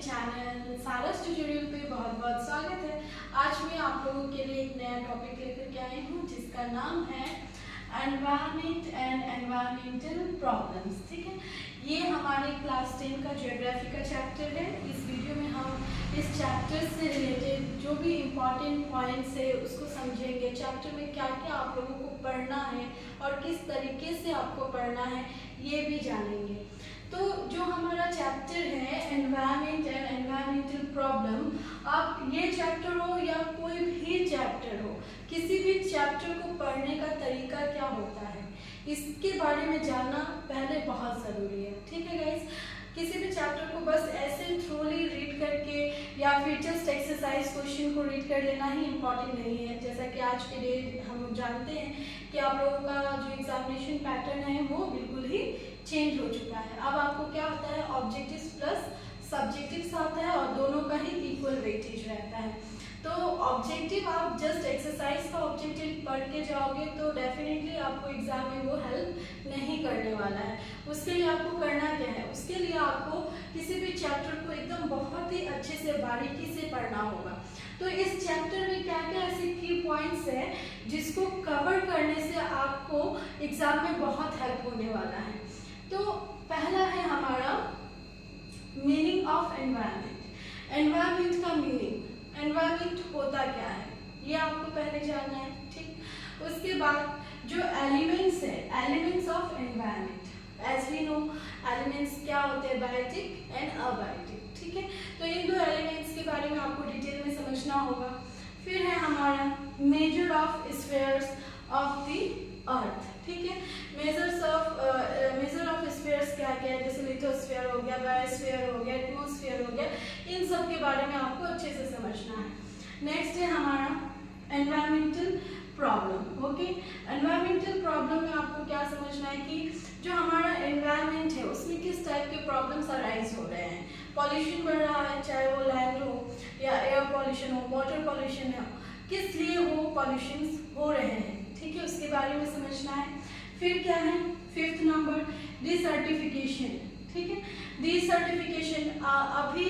Channel सारस tutorial पे बहुत बहुत स्वागत है। आज मैं आप लोगों के लिए एक नया टॉपिक लेकर के आई हूँ जिसका नाम है एनवायरनमेंट एंड एनवायरमेंटल प्रॉब्लम्स। ठीक है, ये हमारे क्लास 10 का ज्योग्राफी का चैप्टर है। इस वीडियो में हम इस चैप्टर से रिलेटेड जो भी इम्पॉर्टेंट पॉइंट्स है उसको समझेंगे। चैप्टर में क्या क्या आप लोगों को पढ़ना है और किस तरीके से आपको पढ़ना है ये भी जानेंगे। तो जो हमारा चैप्टर है एनवायरनमेंट एंड एनवायरमेंटल प्रॉब्लम, आप ये चैप्टर हो या कोई भी चैप्टर हो, किसी भी चैप्टर को पढ़ने का तरीका क्या होता है इसके बारे में जानना पहले बहुत ज़रूरी है। ठीक है गाइस, किसी भी चैप्टर को बस ऐसे थ्रूली रीड करके या फिर जस्ट एक्सरसाइज क्वेश्चन को रीड कर लेना ही इम्पॉर्टेंट नहीं है। जैसा कि आज के डे हम लोग जानते हैं कि आप लोगों का जो एग्जामिनेशन पैटर्न है वो बिल्कुल ही चेंज हो चुका है। अब आपको क्या होता है, ऑब्जेक्टिव्स प्लस सब्जेक्टिव्स आता है और दोनों का ही इक्वल वेटेज रहता है। तो ऑब्जेक्टिव आप जस्ट एक्सरसाइज का ऑब्जेक्टिव पढ़ के जाओगे तो डेफिनेटली आपको एग्जाम में वो हेल्प नहीं करने वाला है। उसके लिए आपको करना क्या है, उसके लिए आपको किसी भी चैप्टर को एकदम बहुत ही अच्छे से बारीकी से पढ़ना होगा। तो इस चैप्टर में क्या क्या ऐसे की पॉइंट्स है जिसको कवर करने से आपको एग्जाम में बहुत हेल्प होने वाला है। तो पहला है हमारा मीनिंग ऑफ एनवायरनमेंट। एनवायरनमेंट का मीनिंग, एनवायरनमेंट होता क्या है ये आपको पहले जानना है। ठीक, उसके बाद जो एलिमेंट्स है, elements of environment. As we know elements क्या होते हैं, बायोटिक एंड अबायोटिक। ठीक है, तो इन दो एलिमेंट्स के बारे में आपको डिटेल में समझना होगा। फिर है हमारा measure of spheres of the earth. ठीक है, मेजर ऑफ स्फीयर्स क्या क्या है, जैसे लिथोस्फीयर हो गया, बायोस्फीयर हो गया, एटमॉस्फेयर हो गया, इन सब के बारे में आपको अच्छे से समझना है। नेक्स्ट है हमारा environmental problem. Okay, environmental problem में आपको क्या समझना है कि जो हमारा एनवायरनमेंट है उसमें किस टाइप के प्रॉब्लम्स अराइज हो रहे हैं। पॉल्यूशन बढ़ रहा है, चाहे वो लैंड हो या एयर पॉल्यूशन हो, वाटर पॉल्यूशन हो, किस लिए वो पॉल्यूशन हो रहे हैं। ठीक है, उसके बारे में समझना है। फिर क्या है, फिफ्थ नंबर डिसर्टिफिकेशन। ठीक है, डिसर्टिफिकेशन अभी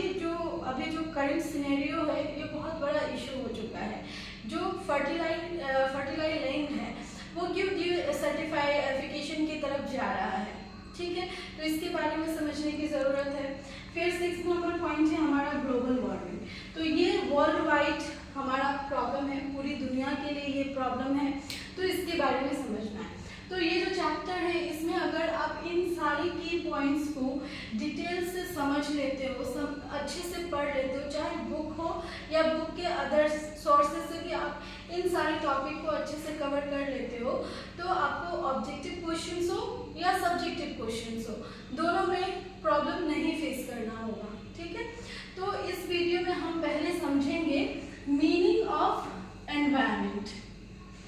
जो करंट सिनेरियो है ये बहुत बड़ा इशू हो चुका है। जो फर्टिलाइज लैंड है वो क्यों डिसर्टिफिकेशन की तरफ जा रहा है। ठीक है, तो इसके बारे में समझने की ज़रूरत है। फिर 6 नंबर पॉइंट है हमारा ग्लोबल वार्मिंग। तो ये वर्ल्ड वाइड हमारा प्रॉब्लम है, पूरी दुनिया के लिए ये प्रॉब्लम है, तो इसके बारे में समझना है। तो ये जो चैप्टर है इसमें अगर आप इन सारी की पॉइंट्स को डिटेल से समझ लेते हो, सब अच्छे से पढ़ लेते हो, चाहे बुक हो या बुक के अदर सोर्सेज से भी आप इन सारे टॉपिक को अच्छे से कवर कर लेते हो, तो आपको ऑब्जेक्टिव क्वेश्चंस हो या सब्जेक्टिव क्वेश्चंस हो, दोनों में प्रॉब्लम नहीं फेस करना होगा। ठीक है, तो इस वीडियो में हम पहले समझेंगे मीनिंग ऑफ एनवायरनमेंट।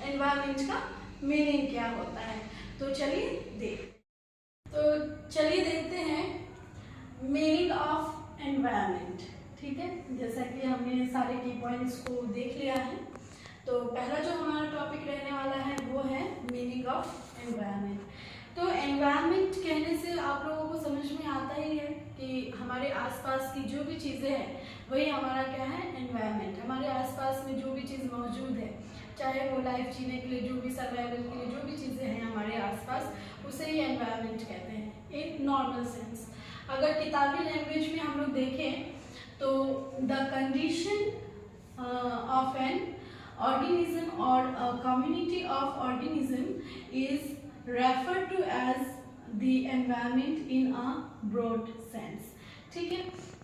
एनवायरनमेंट का मीनिंग क्या होता है, तो चलिए देखते हैं मीनिंग ऑफ एनवायरनमेंट। ठीक है, जैसा कि हमने सारे की पॉइंट्स को देख लिया है, तो पहला जो हमारा टॉपिक रहने वाला है वो है मीनिंग ऑफ एनवायरनमेंट। तो एनवायरनमेंट कहने से आप लोगों को समझ में आता ही है कि हमारे आसपास की जो भी चीज़ें हैं वही हमारा क्या है, एनवायरनमेंट। हमारे आसपास में जो भी चीज़ मौजूद है, चाहे वो लाइफ जीने के लिए जो भी, सर्वाइवल के लिए जो भी चीज़ें हैं हमारे आसपास, उसे ही एनवायरनमेंट कहते हैं इन नॉर्मल सेंस। अगर किताबी लैंग्वेज में हम लोग देखें तो the condition of an organism or a community of organism is referred to as the environment in a broad sense। ठीक है,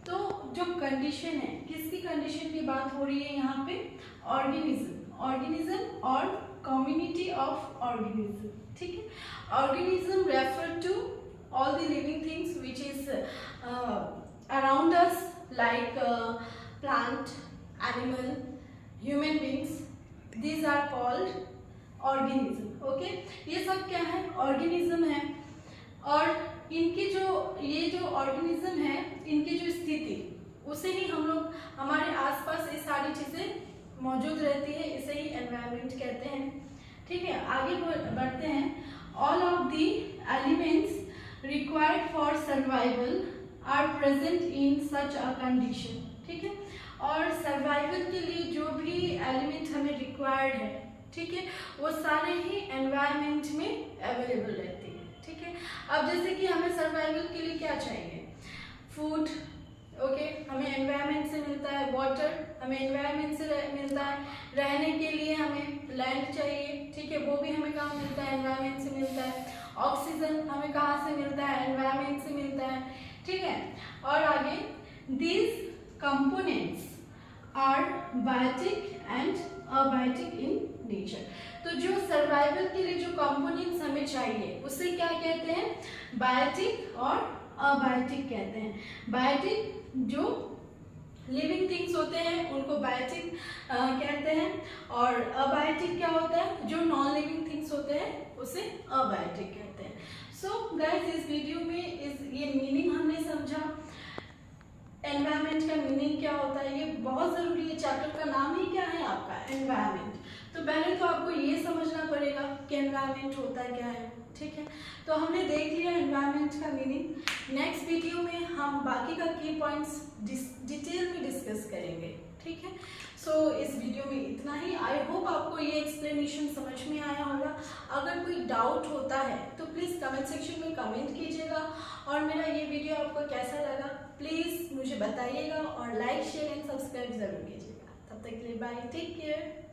तो जो कंडीशन है, किसकी कंडीशन की बात हो रही है यहाँ पे, ऑर्गेनिज्म और कम्युनिटी ऑफ ऑर्गेनिज्म। ठीक है, organism refer to all the living things which is around us like plant, animal, human beings, these are called organism। Okay, ये सब क्या है, ऑर्गेनिज्म है। और इनकी ये जो ऑर्गेनिज्म है, इनकी जो स्थिति, उसे ही हम लोग, हमारे आसपास ये सारी चीज़ें मौजूद रहती है, इसे ही एनवायरनमेंट कहते हैं। ठीक है, आगे बढ़ते हैं। All of the elements required for survival are present in such a condition, ठीक है। और सर्वाइवल के लिए जो भी एलिमेंट हमें रिक्वायर्ड है, ठीक है, वो सारे ही एनवायरनमेंट में अवेलेबल रहते हैं, ठीक है। अब जैसे कि हमें सर्वाइवल के लिए क्या चाहिए, फूड, ओके, हमें एनवायरनमेंट से मिलता है, वाटर हमें एनवायरनमेंट से मिलता है, रहने के लिए हमें लैंड चाहिए, ठीक है, वो भी हमें कहाँ मिलता है, एनवायरनमेंट से मिलता है। ऑक्सीजन हमें कहाँ से मिलता है, एनवायरनमेंट से मिलता है, ठीक है। और आगे, these components are biotic and abiotic in nature. तो जो सर्वाइवल के लिए जो कंपोनेंट्स हमें चाहिए उसे क्या कहते हैं, बायोटिक और अबायोटिक कहते हैं। बायोटिक जो लिविंग थिंग्स होते हैं उनको बायोटिक कहते हैं, और अबायोटिक क्या होता है, जो नॉन लिविंग थिंग्स होते हैं उसे अबायोटिक कहते हैं। सो गाइस, इस वीडियो में ये मीनिंग हमने समझा, एनवायरनमेंट का मीनिंग क्या होता है, ये बहुत ज़रूरी है। चैप्टर का नाम ही क्या है आपका, एनवायरनमेंट। तो पहले तो आपको ये समझना पड़ेगा कि एनवायरनमेंट होता क्या है, ठीक है। तो हमने देख लिया एनवायरनमेंट का मीनिंग। नेक्स्ट वीडियो में हम बाकी का की पॉइंट्स डिटेल में डिस्कस करेंगे, ठीक है। सो इस वीडियो में इतना ही। आई होप आपको ये एक्सप्लेनेशन समझ में आया होगा। अगर कोई डाउट होता है तो प्लीज़ कमेंट सेक्शन में कमेंट कीजिएगा, और मेरा ये वीडियो आपको कैसा लगा प्लीज़ मुझे बताइएगा, और लाइक शेयर एंड सब्सक्राइब ज़रूर कीजिएगा। तब तक के लिए बाय, टेक केयर।